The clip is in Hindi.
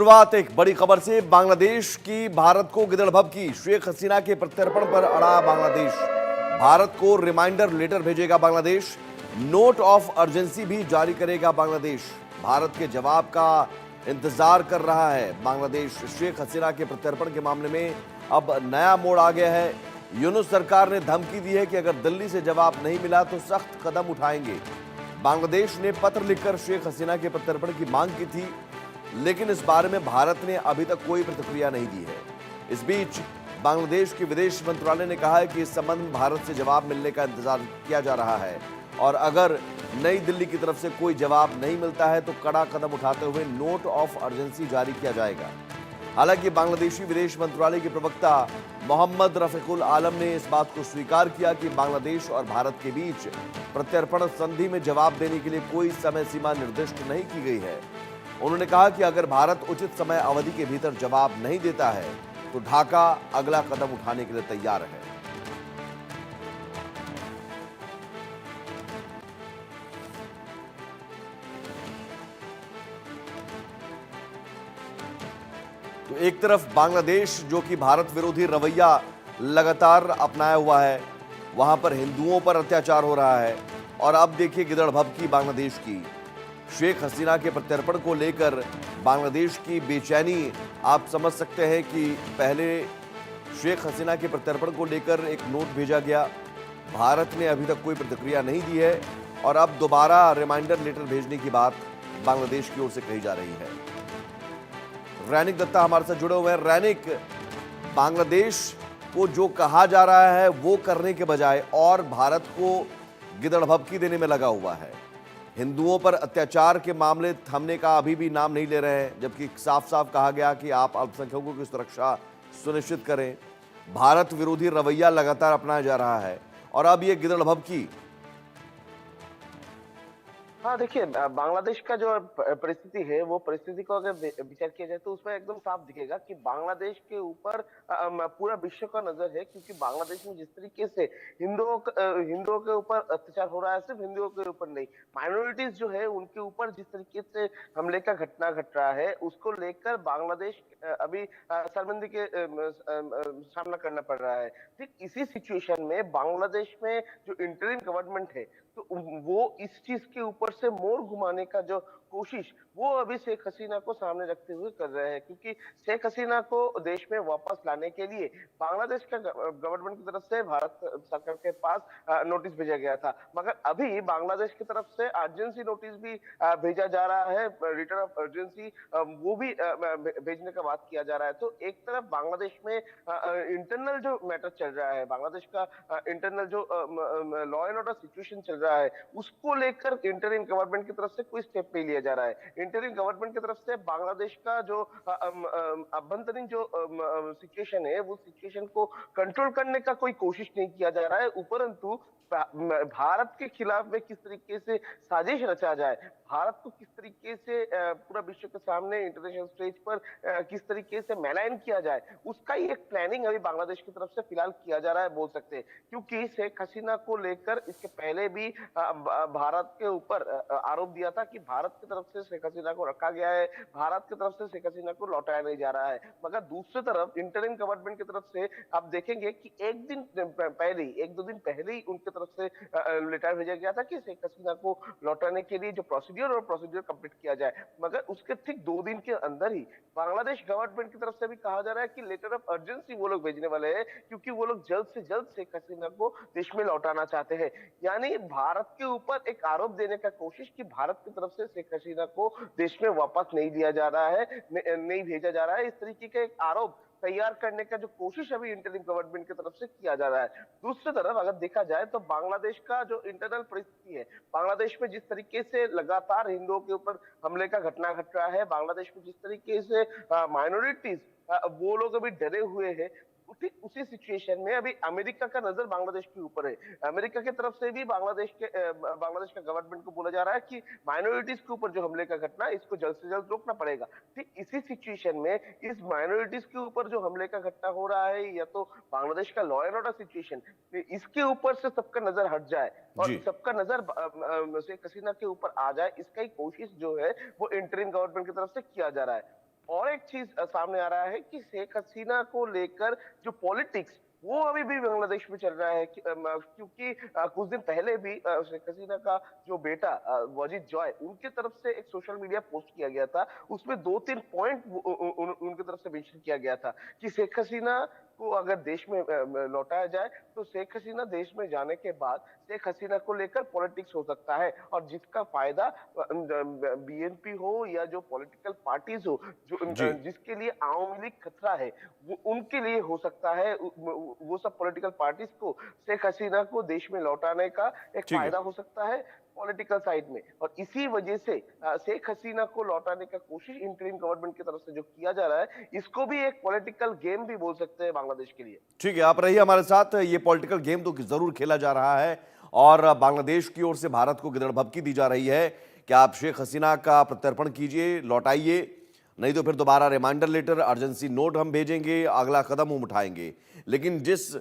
शुरुआत एक बड़ी खबर से। बांग्लादेश की भारत को गिदड़ भभकी। शेख हसीना के प्रत्यर्पण पर अड़ा बांग्लादेश। भारत को रिमाइंडर लेटर भेजेगा बांग्लादेश। नोट ऑफ अर्जेंसी भी जारी करेगा बांग्लादेश। भारत के जवाब का इंतजार कर रहा है बांग्लादेश। शेख हसीना के प्रत्यर्पण के मामले में अब नया मोड़ आ गया है। यूनुस सरकार ने धमकी दी है कि अगर दिल्ली से जवाब नहीं मिला तो सख्त कदम उठाएंगे। बांग्लादेश ने पत्र लिखकर शेख हसीना के प्रत्यर्पण की मांग की थी, लेकिन इस बारे में भारत ने अभी तक कोई प्रतिक्रिया नहीं दी है। इस बीच बांग्लादेश के विदेश मंत्रालय ने कहा है कि इस संबंध में भारत से जवाब मिलने का इंतजार किया जा रहा है और अगर नई दिल्ली की तरफ से कोई जवाब नहीं मिलता है तो कड़ा कदम उठाते हुए नोट ऑफ अर्जेंसी जारी किया जाएगा। हालांकि बांग्लादेशी विदेश मंत्रालय के प्रवक्ता मोहम्मद रफीकुल आलम ने इस बात को स्वीकार किया कि बांग्लादेश और भारत के बीच प्रत्यर्पण संधि में जवाब देने के लिए कोई समय सीमा निर्दिष्ट नहीं की गई है। उन्होंने कहा कि अगर भारत उचित समय अवधि के भीतर जवाब नहीं देता है तो ढाका अगला कदम उठाने के लिए तैयार है। तो एक तरफ बांग्लादेश जो कि भारत विरोधी रवैया लगातार अपनाया हुआ है, वहां पर हिंदुओं पर अत्याचार हो रहा है और अब देखिए गिदड़ भभकी बांग्लादेश की। शेख हसीना के प्रत्यर्पण को लेकर बांग्लादेश की बेचैनी आप समझ सकते हैं कि पहले शेख हसीना के प्रत्यर्पण को लेकर एक नोट भेजा गया, भारत ने अभी तक कोई प्रतिक्रिया नहीं दी है और अब दोबारा रिमाइंडर लेटर भेजने की बात बांग्लादेश की ओर से कही जा रही है। रैनिक दत्ता हमारे साथ जुड़े हुए हैं। रैनिक, बांग्लादेश को जो कहा जा रहा है वो करने के बजाय और भारत को गिदड़ भभकी देने में लगा हुआ है। हिंदुओं पर अत्याचार के मामले थमने का अभी भी नाम नहीं ले रहे हैं, जबकि साफ साफ कहा गया कि आप अल्पसंख्यकों की सुरक्षा सुनिश्चित करें। भारत विरोधी रवैया लगातार अपनाया जा रहा है और अब ये गिदड़ भभकी। हाँ, देखिए बांग्लादेश का जो परिस्थिति है वो परिस्थिति को अगर विचार किया जाए तो उसमें एकदम साफ दिखेगा कि बांग्लादेश के ऊपर पूरा विश्व का नजर है, क्योंकि बांग्लादेश में जिस तरीके से हिंदुओं के ऊपर अत्याचार हो रहा है, सिर्फ हिंदुओं के ऊपर नहीं, माइनॉरिटीज जो है उनके ऊपर जिस तरीके से हमले का घटना घट रहा है उसको लेकर बांग्लादेश अभी शर्मिंदगी के सामना करना पड़ रहा है। ठीक इसी सिचुएशन में बांग्लादेश में जो इंटरिम गवर्नमेंट है तो वो इस चीज के ऊपर से मोड़ घुमाने का जो कोशिश वो अभी शेख हसीना को सामने रखते हुए कर रहे हैं, क्योंकि शेख हसीना को देश में वापस लाने के लिए बांग्लादेश का गवर्नमेंट की तरफ से भारत सरकार के पास नोटिस भेजा गया था, मगर अभी बांग्लादेश की तरफ से अर्जेंसी नोटिस भी भेजा जा रहा है, रिटर्न ऑफ अर्जेंसी वो भी भेजने का बात किया जा रहा है। तो एक तरफ बांग्लादेश में इंटरनल जो मैटर चल रहा है, बांग्लादेश का इंटरनल जो लॉ एंड ऑर्डर सिचुएशन चल रहा है उसको लेकर इंटरिम गवर्नमेंट की तरफ से कोई स्टेप नहीं लिया जा रहा है। इंटरिम गवर्नमेंट की तरफ से बांग्लादेश का जो अभ्यंतरीण जो सिचुएशन है वो सिचुएशन को कंट्रोल करने का कोई कोशिश नहीं किया जा रहा है, उपरंतु भारत के खिलाफ में किस तरीके से साजिश रचा जाए, भारत को किस तरीके से पूरा विश्व के सामने इंटरनेशनल स्टेज पर किस तरीके से मैलाइन किया जाए, उसका ही एक प्लानिंग अभी बांग्लादेश की तरफ से फिलहाल किया जा रहा है बोल सकते हैं। क्योंकि शेख हसीना को लेकर इसके पहले भी भारत के ऊपर आरोप दिया था कि भारत की तरफ से शेख हसीना को रखा गया है, भारत की तरफ से शेख हसीना को लौटाया नहीं जा रहा है, मगर दूसरी तरफ इंटरिम गवर्नमेंट की तरफ से आप देखेंगे कि एक दो दिन पहले ही उनकी तरफ से लेटर भेजा गया था कि शेख हसीना को लौटाने के लिए जो प्रोसीड्यूर कंप्लीट किया जाए, मगर उसके ठीक 2 दिन के अंदर ही बांग्लादेश गवर्नमेंट की तरफ से भी कहा जा रहा है कि लेटर ऑफ अर्जेंसी वो लोग भेजने वाले हैं, क्योंकि वो लोग जल्द से जल्द शेख हसीना को देश में लौटाना चाहते हैं। यानी भारत के ऊपर एक आरोप देने का कोशिश कि भारत की तरफ से शेख हसीना को देश में वापस नहीं दिया जा रहा है, नहीं भेजा जा रहा है, इस तरीके का एक आरोप तैयार करने का जो कोशिश अभी इंटरिम गवर्नमेंट की तरफ से किया जा रहा है। दूसरी तरफ अगर देखा जाए तो बांग्लादेश का जो इंटरनल परिस्थिति है, बांग्लादेश में जिस तरीके से लगातार हिंदुओं के ऊपर हमले का घटना घट रहा है, बांग्लादेश में जिस तरीके से माइनॉरिटीज वो लोग अभी डरे हुए हैं, ठीक उसी सिचुएशन में अभी अमेरिका का नजर बांग्लादेश के ऊपर है। अमेरिका की तरफ से भी बांग्लादेश का गवर्नमेंट को बोला जा रहा है कि माइनॉरिटीज के ऊपर जो हमले का घटना है इसको जल्द से जल्द रोकना पड़ेगा। ठीक इसी सिचुएशन में इस माइनॉरिटीज के ऊपर जो हमले का घटना हो रहा है या तो बांग्लादेश का लॉ एंड ऑर्डर सिचुएशन, इसके ऊपर से सबका नजर हट जाए और जी, सबका नजर शेख हसीना के ऊपर आ जाए, इसका ही कोशिश जो है वो इंटरिम गवर्नमेंट की तरफ से किया जा रहा है। और एक चीज सामने आ रहा है कि शेख हसीना को लेकर जो पॉलिटिक्स वो अभी भी बांग्लादेश में चल रहा है क्योंकि कुछ दिन पहले भी शेख हसीना का जो बेटा वाजिद जॉय उनके तरफ से एक सोशल मीडिया पोस्ट किया गया था। उसमें 2-3 पॉइंट उनकी तरफ से मेंशन किया गया था कि शेख हसीना को अगर देश में लौटाया जाए तो शेख हसीना देश में जाने के बाद शेख हसीना को लेकर पॉलिटिक्स हो सकता है और जिसका फायदा बीएनपी हो या जो पॉलिटिकल पार्टीज हो जो जी। जिसके लिए आवामी लीग खतरा है वो उनके लिए हो सकता है। वो सब पॉलिटिकल पार्टीज को शेख हसीना को देश में लौटाने का एक ठीक है। फायदा हो सकता है पॉलिटिकल साइड में, और इसी वजह से शेख हसीना को लौटाने का कोशिश इंटरिम गवर्नमेंट की तरफ से जो किया जा रहा है इसको भी एक पॉलिटिकल गेम भी बोल सकते हैं बांग्लादेश के लिए। ठीक है, आप रहिए हमारे साथ। ये पॉलिटिकल गेम तो जरूर खेला जा रहा है और बांग्लादेश की ओर से भारत को गिदड़भबकी दी जा रही है कि आप शेख हसीना का प्रत्यर्पण कीजिए, लौटाइए, नहीं तो फिर दोबारा रिमाइंडर लेटर, अर्जेंसी नोट हम भेजेंगे, अगला कदम हम उठाएंगे। लेकिन जिस